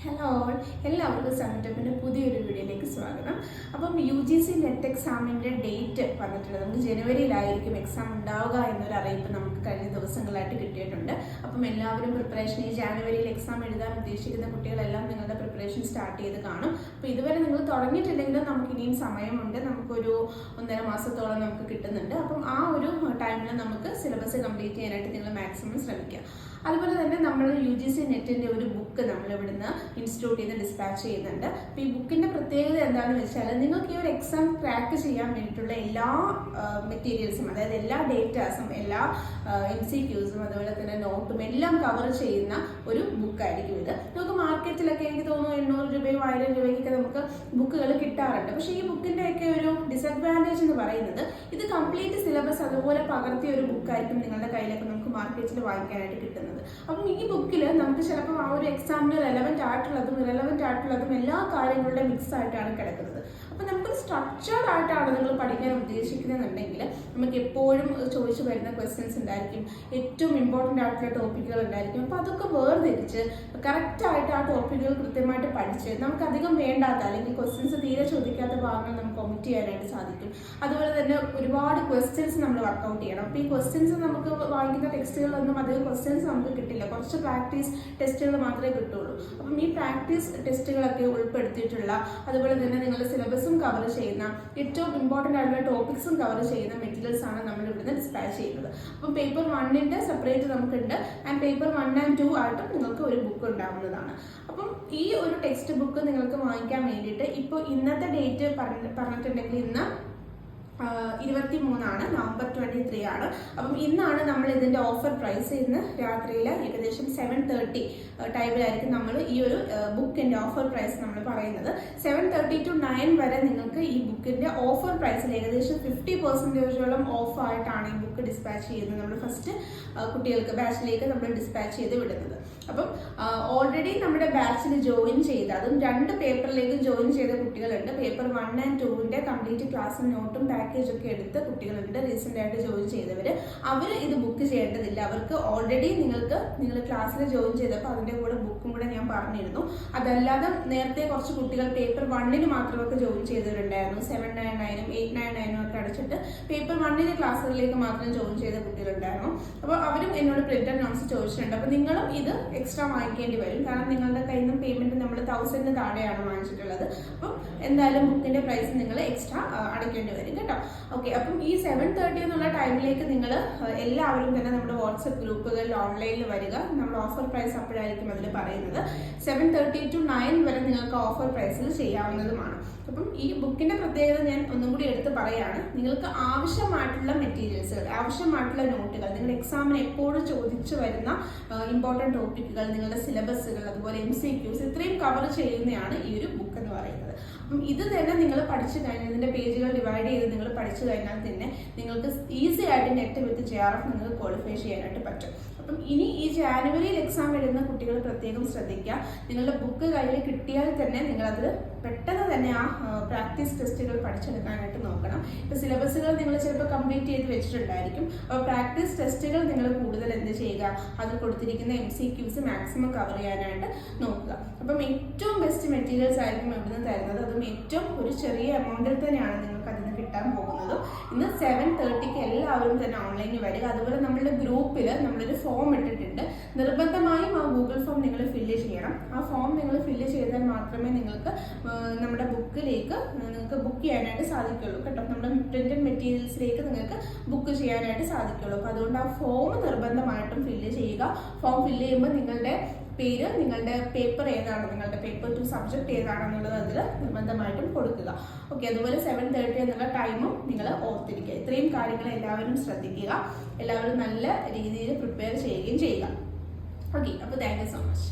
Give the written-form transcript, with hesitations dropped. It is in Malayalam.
ഹലോ എല്ലാവർക്കും സംഘടനയുടെ പുതിയൊരു വീഡിയോയിലേക്ക് സ്വാഗതം. അപ്പം UGC നെറ്റ് എക്സാമിൻ്റെ ഡേറ്റ് പറഞ്ഞിട്ടുണ്ട്. നമുക്ക് ജനുവരിയിലായിരിക്കും എക്സാം ഉണ്ടാവുക എന്നൊരു അറിയിപ്പ് നമുക്ക് കഴിഞ്ഞ ദിവസങ്ങളായിട്ട് കിട്ടിയിട്ടുണ്ട്. അപ്പം എല്ലാവരും പ്രിപ്പറേഷൻ ഈ ജാനുവരിയിൽ എക്സാം എഴുതാൻ ഉദ്ദേശിക്കുന്ന കുട്ടികളെല്ലാം നിങ്ങളുടെ പ്രിപ്പറേഷൻ സ്റ്റാർട്ട് ചെയ്ത് കാണും. അപ്പോൾ ഇതുവരെ നിങ്ങൾ തുടങ്ങിയിട്ടില്ലെങ്കിലും നമുക്ക് ഇനിയും സമയമുണ്ട്. നമുക്കൊരു 1.5 മാസത്തോളം നമുക്ക് കിട്ടുന്നുണ്ട്. അപ്പം ആ ഒരു ടൈമിൽ നമുക്ക് സിലബസ് കംപ്ലീറ്റ് ചെയ്യാനായിട്ട് നിങ്ങൾ മാക്സിമം ശ്രമിക്കുക. അതുപോലെ തന്നെ നമ്മൾ UGC നെറ്റിൻ്റെ ഒരു ബുക്ക് നമ്മൾ ഇവിടുന്ന് ഇൻസ്റ്റിറ്റ്യൂട്ടിൽ നിന്ന് ഡിസ്പാച്ച് ചെയ്യുന്നുണ്ട്. അപ്പോൾ ഈ ബുക്കിൻ്റെ പ്രത്യേകത എന്താണെന്ന് വെച്ചാൽ നിങ്ങൾക്ക് ഈ ഒരു എക്സാം ക്രാക്ക് ചെയ്യാൻ വേണ്ടിയിട്ടുള്ള എല്ലാ മെറ്റീരിയൽസും, അതായത് എല്ലാ ഡേറ്റാസും, എല്ലാ MCQസും അതുപോലെ തന്നെ നോട്ടും എല്ലാം കവർ ചെയ്യുന്ന ഒരു ബുക്കായിരിക്കും ഇത്. നമുക്ക് മാർക്കറ്റിലൊക്കെ എനിക്ക് തോന്നുന്നു 800 രൂപയും 1000 രൂപയ്ക്കൊക്കെ നമുക്ക് ബുക്കുകൾ കിട്ടാറുണ്ട്. പക്ഷേ ഈ ബുക്കിൻ്റെയൊക്കെ ഒരു ഡിസഡ്വാൻറ്റേജ് എന്ന് പറയുന്നത് ഇത് കംപ്ലീറ്റ് സിലബസ് അതുപോലെ പകർത്തിയ ഒരു ബുക്കായിരിക്കും നിങ്ങളുടെ കയ്യിലൊക്കെ നമുക്ക് മാർക്കറ്റിൽ വാങ്ങിക്കാനായിട്ട് കിട്ടുന്നത്. അപ്പം ഈ ബുക്കിൽ നമുക്ക് ചിലപ്പോൾ ആ ഒരു എക്സാമിന് റെലവെന്റ് ആയിട്ടുള്ളതും എല്ലാ കാര്യങ്ങളുടെ മിക്സ് ആയിട്ടാണ് കിടക്കുന്നത്. അപ്പം നമുക്കൊരു സ്ട്രക്ചേർഡ് ആയിട്ടാണ് നിങ്ങൾ പഠിക്കാൻ ഉദ്ദേശിക്കുന്നതെന്നുണ്ടെങ്കിൽ നമുക്ക് എപ്പോഴും ചോദിച്ചു വരുന്ന ക്വസ്റ്റ്യൻസ് ഉണ്ടായിരിക്കും, ഏറ്റവും ഇമ്പോർട്ടൻ്റ് ആയിട്ടുള്ള ടോപ്പിക്കുകൾ ഉണ്ടായിരിക്കും. അപ്പോൾ അതൊക്കെ വേർതിരിച്ച് കറക്റ്റായിട്ട് ആ ടോപ്പിക്കുകൾ കൃത്യമായിട്ട് പഠിച്ച് നമുക്ക് അധികം വേണ്ടാത്ത അല്ലെങ്കിൽ ക്വസ്റ്റ്യൻസ് തീരെ ചോദിക്കാത്ത ഭാഗങ്ങൾ നമുക്ക് ഒമിറ്റ് ചെയ്യാനായിട്ട് സാധിക്കും. അതുപോലെ തന്നെ ഒരുപാട് ക്വസ്റ്റ്യൻസ് നമ്മൾ വർക്കൗട്ട് ചെയ്യണം. അപ്പോൾ ഈ ക്വസ്റ്റ്യൻസ് നമുക്ക് വാങ്ങിക്കുന്ന ടെക്സ്റ്റുകളൊന്നും അധികം ക്വസ്റ്റ്യൻസ് നമുക്ക് കിട്ടില്ല, കുറച്ച് പ്രാക്ടീസ് ടെസ്റ്റുകൾ മാത്രമേ കിട്ടുള്ളൂ. അപ്പം ഈ പ്രാക്ടീസ് ടെസ്റ്റുകളൊക്കെ ഉൾപ്പെടുത്തിയിട്ടുള്ള അതുപോലെ തന്നെ നിങ്ങളുടെ സിലബസും കവർ ചെയ്യുന്ന ഏറ്റവും ഇമ്പോർട്ടൻ്റ് ആയിട്ടുള്ള ടോപ്പിക്സും കവർ ചെയ്യുന്ന മെറ്റീരിയൽസ് ആണ് നമ്മൾ ഇവിടുന്ന് ഡിസ്പാച്ച് ചെയ്യുന്നത്. അപ്പം പേപ്പർ 1ൻ്റെ സെപ്പറേറ്റ് നമുക്കുണ്ട്, ആൻഡ് പേപ്പർ 1 and 2 ആയിട്ടും നിങ്ങൾക്ക് ഒരു ബുക്ക് ഉണ്ടാവുന്നതാണ്. അപ്പം ഈ ഒരു ടെക്സ്റ്റ് ബുക്ക് നിങ്ങൾക്ക് വാങ്ങിക്കാൻ വേണ്ടിയിട്ട് ഇപ്പോൾ ഇന്നത്തെ ഡേറ്റ് പറഞ്ഞിട്ടുണ്ടെങ്കിൽ ഇന്ന് 23 നവംബർ 23 ആണ്. അപ്പം ഇന്നാണ് നമ്മൾ ഇതിൻ്റെ ഓഫർ പ്രൈസ്. ഇന്ന് രാത്രിയിൽ ഏകദേശം 7:30 ടൈമിലായിരിക്കും നമ്മൾ ഈ ഒരു ബുക്കിൻ്റെ ഓഫർ പ്രൈസ് നമ്മൾ പറയുന്നത്. 7:30 to 9 വരെ നിങ്ങൾക്ക് ഈ ബുക്കിൻ്റെ ഓഫർ പ്രൈസിൽ ഏകദേശം 50% ഓഫായിട്ടാണ് ഈ ബുക്ക് ഡിസ്പാച്ച് ചെയ്യുന്നത്. നമ്മൾ ഫസ്റ്റ് കുട്ടികൾക്ക് ബാച്ചിലേക്ക് നമ്മൾ ഡിസ്പാച്ച് ചെയ്ത് വിടുന്നത്. അപ്പം ഓൾറെഡി നമ്മുടെ ബാച്ചിൽ ജോയിൻ ചെയ്ത്, അതും 2 പേപ്പറിലേക്കും ജോയിൻ ചെയ്ത കുട്ടികളുണ്ട്. പേപ്പർ 1 and 2ൻ്റെ കംപ്ലീറ്റ് ക്ലാസ്സും നോട്ടും പാക്കേജ് ഒക്കെ എടുത്ത കുട്ടികളുണ്ട്. റീസെൻ്റ് ആയിട്ട് ജോയിൻ ചെയ്തവർ അവർ ഇത് ബുക്ക് ചെയ്യേണ്ടതില്ല. അവർക്ക് ഓൾറെഡി നിങ്ങൾ ക്ലാസ്സിൽ ജോയിൻ ചെയ്തപ്പോൾ അതിൻ്റെ കൂടെ ബുക്കും കൂടെ ഞാൻ പറഞ്ഞിരുന്നു. അതല്ലാതെ നേരത്തെ കുറച്ച് കുട്ടികൾ പേപ്പർ 1ന് മാത്രമൊക്കെ ജോയിൻ ചെയ്തവരുണ്ടായിരുന്നു. 799ഉം 899ഉം ഒക്കെ അടച്ചിട്ട് പേപ്പർ 1ൻ്റെ ക്ലാസ്സുകളിലേക്ക് മാത്രം ജോയിൻ ചെയ്ത കുട്ടികളുണ്ടായിരുന്നു. അപ്പോൾ അവരും എന്നോട് പ്രിന്റഡ് നോട്ട്സ് ചോദിച്ചിട്ടുണ്ട്. അപ്പോൾ നിങ്ങളും ഇത് എക്സ്ട്രാ വാങ്ങിക്കേണ്ടി വരും, കാരണം നിങ്ങളുടെ കയ്യിൽ നിന്ന് പേയ്മെന്റ് നമ്മൾ 1000-ന് താഴെയാണ് വാങ്ങിച്ചിട്ടുള്ളത്. അപ്പം എന്തായാലും ബുക്കിന്റെ പ്രൈസ് നിങ്ങൾ എക്സ്ട്രാ അടയ്ക്കേണ്ടി വരും കേട്ടോ. ഓക്കെ, അപ്പം ഈ 7:30 എന്നുള്ള ടൈമിലേക്ക് നിങ്ങൾ എല്ലാവരും തന്നെ നമ്മുടെ വാട്സപ്പ് ഗ്രൂപ്പുകളിൽ ഓൺലൈനിൽ വരിക. നമ്മൾ ഓഫർ പ്രൈസ് അപ്പോഴായിരിക്കും അതിൽ പറയുന്നത്. 7:30 to 9 വരെ നിങ്ങൾക്ക് ഓഫർ പ്രൈസിൽ ചെയ്യാവുന്നതുമാണ്. അപ്പം ഈ ബുക്കിന്റെ പ്രത്യേകത ഞാൻ ഒന്നും കൂടി എടുത്ത് പറയാണ്. നിങ്ങൾക്ക് ആവശ്യമായിട്ടുള്ള മെറ്റീരിയൽസുകൾ, ആവശ്യമായിട്ടുള്ള നോട്ടുകൾ, നിങ്ങളുടെ എക്സാമിന് എപ്പോഴും ചോദിച്ചു വരുന്ന ഇമ്പോർട്ടൻറ്റ് ടോപ്പിക്കുകൾ, നിങ്ങളുടെ സിലബസുകൾ, അതുപോലെ MCQs ഇത്രയും കവർ ചെയ്യുന്നതാണ് ഈ ഒരു ബുക്ക് എന്ന് പറയുന്നത്. അപ്പം ഇത് തന്നെ നിങ്ങൾ പഠിച്ചു കഴിഞ്ഞാൽ, ഇതിൻ്റെ പേജുകൾ ഡിവൈഡ് ചെയ്ത് നിങ്ങൾ പഠിച്ചു കഴിഞ്ഞാൽ തന്നെ നിങ്ങൾക്ക് ഈസി ആയിട്ട് നെറ്റ് വിത്ത് JRF നിങ്ങൾക്ക് ക്വാളിഫൈ ചെയ്യാനായിട്ട് പറ്റും. അപ്പം ഇനി ഈ ജാനുവരിയിൽ എക്സാം എഴുതുന്ന കുട്ടികൾ പ്രത്യേകം ശ്രദ്ധിക്കുക. നിങ്ങളുടെ ബുക്ക് കയ്യിൽ കിട്ടിയാൽ തന്നെ നിങ്ങളത് പെട്ടെന്ന് തന്നെ ആ പ്രാക്ടീസ് ടെസ്റ്റുകൾ പഠിച്ചെടുക്കാനായിട്ട് നോക്കണം. ഇപ്പോൾ സിലബസുകൾ നിങ്ങൾ ചിലപ്പോൾ കംപ്ലീറ്റ് ചെയ്ത് വെച്ചിട്ടുണ്ടായിരിക്കും. അപ്പോൾ പ്രാക്ടീസ് ടെസ്റ്റുകൾ നിങ്ങൾ കൂടുതൽ എന്ത് ചെയ്യുക, അത് കൊടുത്തിരിക്കുന്ന MCQs മാക്സിമം കവർ ചെയ്യാനായിട്ട് നോക്കുക. അപ്പം ഏറ്റവും ബെസ്റ്റ് മെറ്റീരിയൽസ് ആയിരിക്കും ഇവിടുന്ന് തരുന്നത്. അതും ഏറ്റവും ഒരു ചെറിയ എമൗണ്ടിൽ തന്നെയാണ് നിങ്ങൾക്ക് അതിന് കിട്ടാൻ പോകുന്നത്. ഇന്ന് 7:30ക്ക് എല്ലാവരും തന്നെ ഓൺലൈനിൽ വരിക. അതുപോലെ നമ്മളുടെ ഗ്രൂപ്പിൽ നമ്മളൊരു ഫോം ഇട്ടിട്ടുണ്ട്. നിർബന്ധമായും ആ ഗൂഗിൾ ഫോം നിങ്ങൾ ഫില്ല് ചെയ്യണം. ആ ഫോം നിങ്ങൾ ഫില്ല് ചെയ്താൽ മാത്രമേ നിങ്ങൾക്ക് നമ്മുടെ ബുക്കിലേക്ക് നിങ്ങൾക്ക് ബുക്ക് ചെയ്യാനായിട്ട് സാധിക്കുള്ളൂ കേട്ടോ. നമ്മുടെ പ്രിന്റഡ് മെറ്റീരിയൽസിലേക്ക് നിങ്ങൾക്ക് ബുക്ക് ചെയ്യാനായിട്ട് സാധിക്കുള്ളൂ. അപ്പോൾ അതുകൊണ്ട് ആ ഫോം നിർബന്ധമായിട്ടും ഫില്ല് ചെയ്യുക. ഫോം ഫില്ല് ചെയ്യുമ്പോൾ നിങ്ങളുടെ പേര്, നിങ്ങളുടെ പേപ്പർ ഏതാണ്, നിങ്ങളുടെ പേപ്പർ 2 സബ്ജക്ട് ഏതാണെന്നുള്ളത് അതിൽ നിർബന്ധമായിട്ടും കൊടുക്കുക. ഓക്കെ, അതുപോലെ 7:30 എന്നുള്ള ടൈമും നിങ്ങൾ ഓർത്തിരിക്കുക. ഇത്രയും കാര്യങ്ങൾ എല്ലാവരും ശ്രദ്ധിക്കുക. എല്ലാവരും നല്ല രീതിയിൽ പ്രിപ്പയർ ചെയ്യുകയും ചെയ്യുക. ഓക്കെ, അപ്പോൾ താങ്ക് യു സോ മച്ച്.